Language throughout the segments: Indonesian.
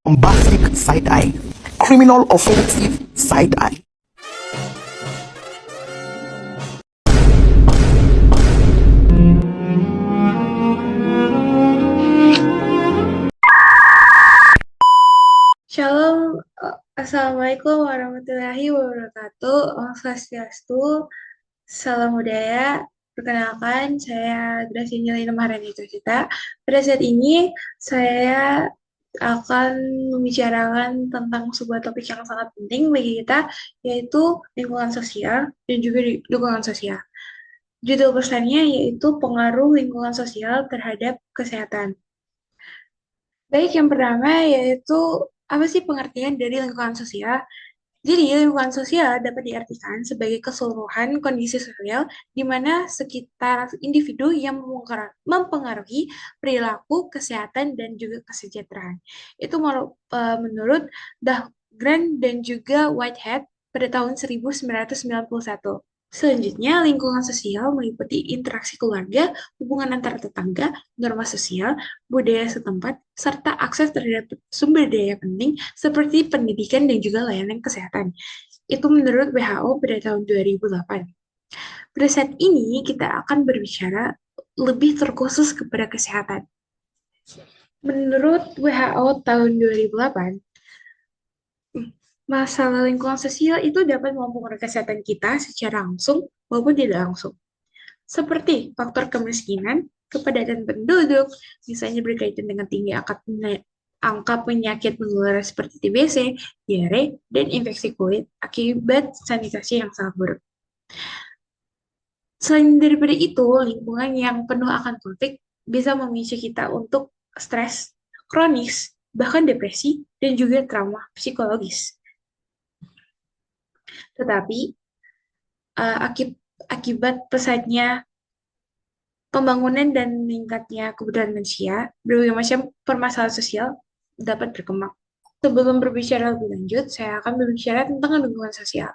Bombastic side-eye, criminal offensive side-eye. Shalom, Assalamualaikum warahmatullahi wabarakatuh. Om Swastiastu, salam budaya. Perkenalkan, saya Graciela Maharani Cita. Pada saat ini, saya akan membicarakan tentang sebuah topik yang sangat penting bagi kita, yaitu lingkungan sosial dan juga dukungan sosial. Judul pesannya yaitu pengaruh lingkungan sosial terhadap kesehatan. Baik, yang pertama yaitu apa sih pengertian dari lingkungan sosial? Jadi, lingkungan sosial dapat diartikan sebagai keseluruhan kondisi sosial di mana sekitar individu yang mempengaruhi perilaku, kesehatan, dan juga kesejahteraan. Itu menurut Dahlgren dan juga Whitehead pada tahun 1991. Selanjutnya, lingkungan sosial meliputi interaksi keluarga, hubungan antar tetangga, norma sosial, budaya setempat, serta akses terhadap sumber daya penting seperti pendidikan dan juga layanan kesehatan. Itu menurut WHO pada tahun 2008. Pada saat ini, kita akan berbicara lebih terkhusus kepada kesehatan. Menurut WHO tahun 2008, masalah lingkungan sosial itu dapat mempengaruhi kesehatan kita secara langsung maupun tidak langsung. Seperti faktor kemiskinan, kepadatan penduduk, misalnya berkaitan dengan tinggi angka penyakit menular seperti TBC, diare, dan infeksi kulit akibat sanitasi yang sangat buruk. Selain daripada itu, lingkungan yang penuh akan konflik bisa memicu kita untuk stres kronis, bahkan depresi, dan juga trauma psikologis. Tetapi, akibat pesatnya pembangunan dan meningkatnya kebutuhan manusia, berbagai macam permasalahan sosial dapat berkembang. Sebelum berbicara lebih lanjut, saya akan berbicara tentang dukungan sosial.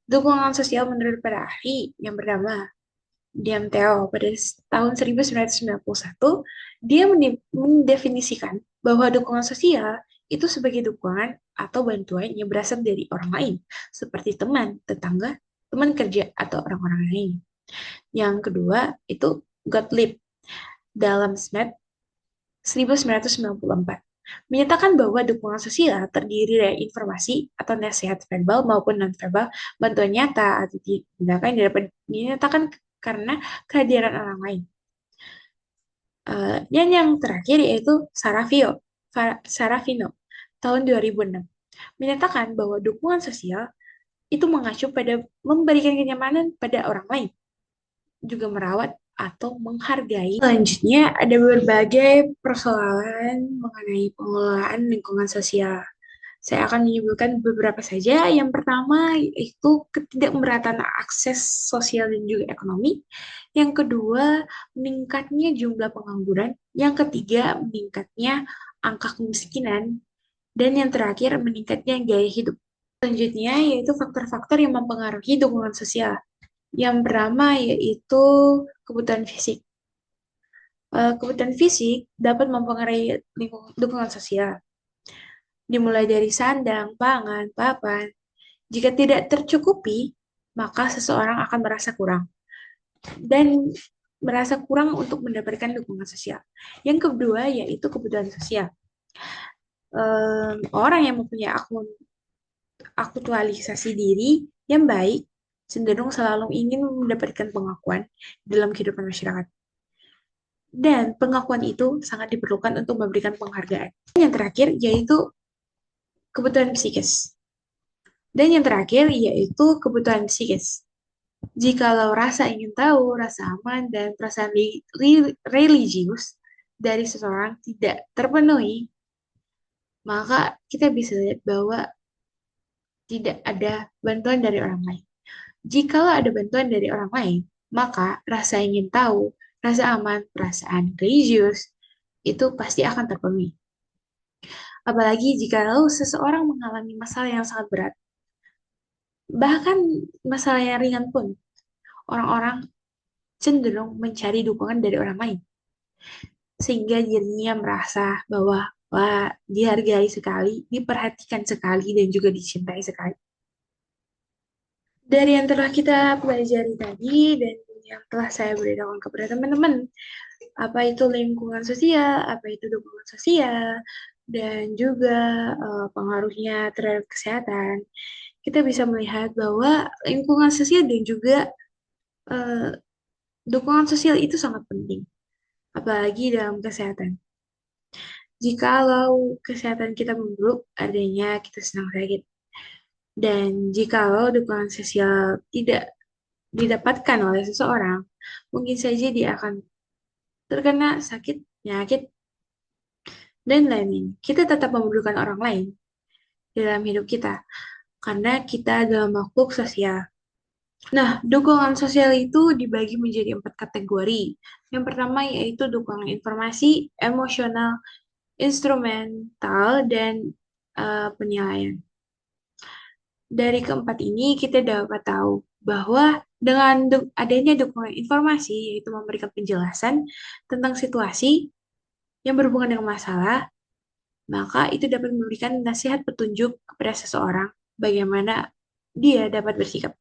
Dukungan sosial menurut para ahli yang bernama Diam Theo pada tahun 1991, dia mendefinisikan bahwa dukungan sosial itu sebagai dukungan atau bantuan yang berasal dari orang lain, seperti teman, tetangga, teman kerja, atau orang-orang lain. Yang kedua itu Gottlieb dalam SMED 1994 menyatakan bahwa dukungan sosial terdiri dari informasi atau nasihat verbal maupun non-verbal, bantuan nyata atau tindakan yang dapat dinyatakan karena kehadiran orang lain. Dan yang terakhir yaitu Sarafino tahun 2006 menyatakan bahwa dukungan sosial itu mengacu pada memberikan kenyamanan pada orang lain, juga merawat atau menghargai. Selanjutnya, ada berbagai persoalan mengenai pengelolaan lingkungan sosial. Saya akan menyebutkan beberapa saja. Yang pertama, yaitu ketidakmerataan akses sosial dan juga ekonomi. Yang kedua, meningkatnya jumlah pengangguran. Yang ketiga, meningkatnya angka kemiskinan. Dan yang terakhir, meningkatnya gaya hidup. Selanjutnya, yaitu faktor-faktor yang mempengaruhi dukungan sosial. Yang pertama yaitu kebutuhan fisik. Kebutuhan fisik dapat mempengaruhi dukungan sosial, dimulai dari sandang, pangan, papan. Jika tidak tercukupi, maka seseorang akan merasa kurang dan merasa kurang untuk mendapatkan dukungan sosial. Yang kedua yaitu kebutuhan sosial. Orang yang mempunyai aktualisasi diri yang baik cenderung selalu ingin mendapatkan pengakuan dalam kehidupan masyarakat. Dan pengakuan itu sangat diperlukan untuk memberikan penghargaan. Dan yang terakhir yaitu kebutuhan psikis. Dan yang terakhir yaitu kebutuhan psikis. Jikalau rasa ingin tahu, rasa aman, dan perasaan religius dari seseorang tidak terpenuhi, maka kita bisa lihat bahwa tidak ada bantuan dari orang lain. Jikalau ada bantuan dari orang lain, maka rasa ingin tahu, rasa aman, perasaan religius itu pasti akan terpenuhi. Apalagi jika seseorang mengalami masalah yang sangat berat, bahkan masalah yang ringan pun, orang-orang cenderung mencari dukungan dari orang lain. Sehingga dirinya merasa bahwa Wah, dihargai sekali, diperhatikan sekali, dan juga dicintai sekali. Dari yang telah kita pelajari tadi dan yang telah saya beritahukan kepada teman-teman, apa itu lingkungan sosial, apa itu dukungan sosial, dan juga pengaruhnya terhadap kesehatan, kita bisa melihat bahwa lingkungan sosial dan juga eh, dukungan sosial itu sangat penting, apalagi dalam kesehatan. Jikalau kesehatan kita memburuk, artinya kita sedang sakit. Dan jikalau dukungan sosial tidak didapatkan oleh seseorang, mungkin saja dia akan terkena sakit, penyakit, dan lain-lain. Kita tetap memerlukan orang lain dalam hidup kita, karena kita adalah makhluk sosial. Nah, dukungan sosial itu dibagi menjadi 4 kategori. Yang pertama yaitu dukungan informasi, emosional, instrumental, dan penilaian. Dari keempat ini kita dapat tahu bahwa dengan adanya dukungan informasi, yaitu memberikan penjelasan tentang situasi yang berhubungan dengan masalah, maka itu dapat memberikan nasihat petunjuk kepada seseorang bagaimana dia dapat bersikap.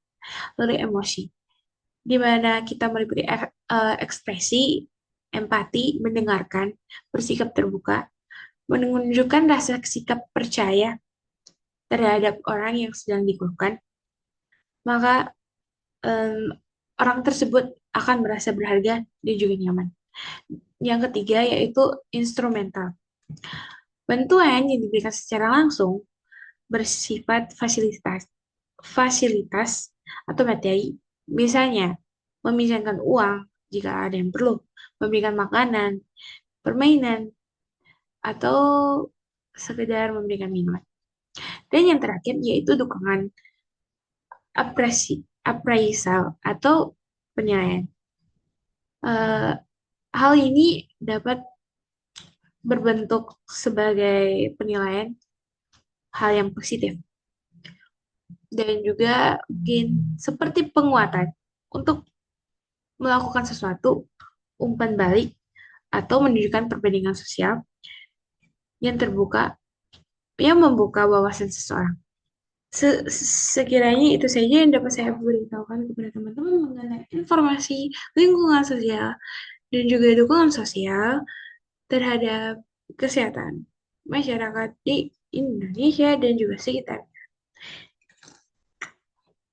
Lalu emosi, di mana kita meliputi ekspresi, empati, mendengarkan, bersikap terbuka, menunjukkan rasa sikap percaya terhadap orang yang sedang dikeluhkan, maka em, orang tersebut akan merasa berharga dan juga nyaman. Yang ketiga yaitu instrumental. Bantuan yang diberikan secara langsung bersifat fasilitas atau materi, misalnya meminjamkan uang jika ada yang perlu, memberikan makanan, permainan, atau sekedar memberikan minuman. Dan yang terakhir yaitu dukungan appraisal atau penilaian. Eh, hal ini dapat berbentuk sebagai penilaian hal yang positif dan juga mungkin seperti penguatan untuk melakukan sesuatu, umpan balik, atau menunjukkan perbandingan sosial yang terbuka, yang membuka wawasan seseorang. Sekiranya itu saja yang dapat saya beritahukan kepada teman-teman mengenai informasi lingkungan sosial dan juga dukungan sosial terhadap kesehatan masyarakat di Indonesia dan juga sekitar.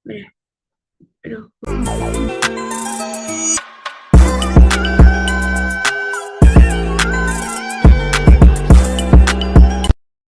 Udah, aduh.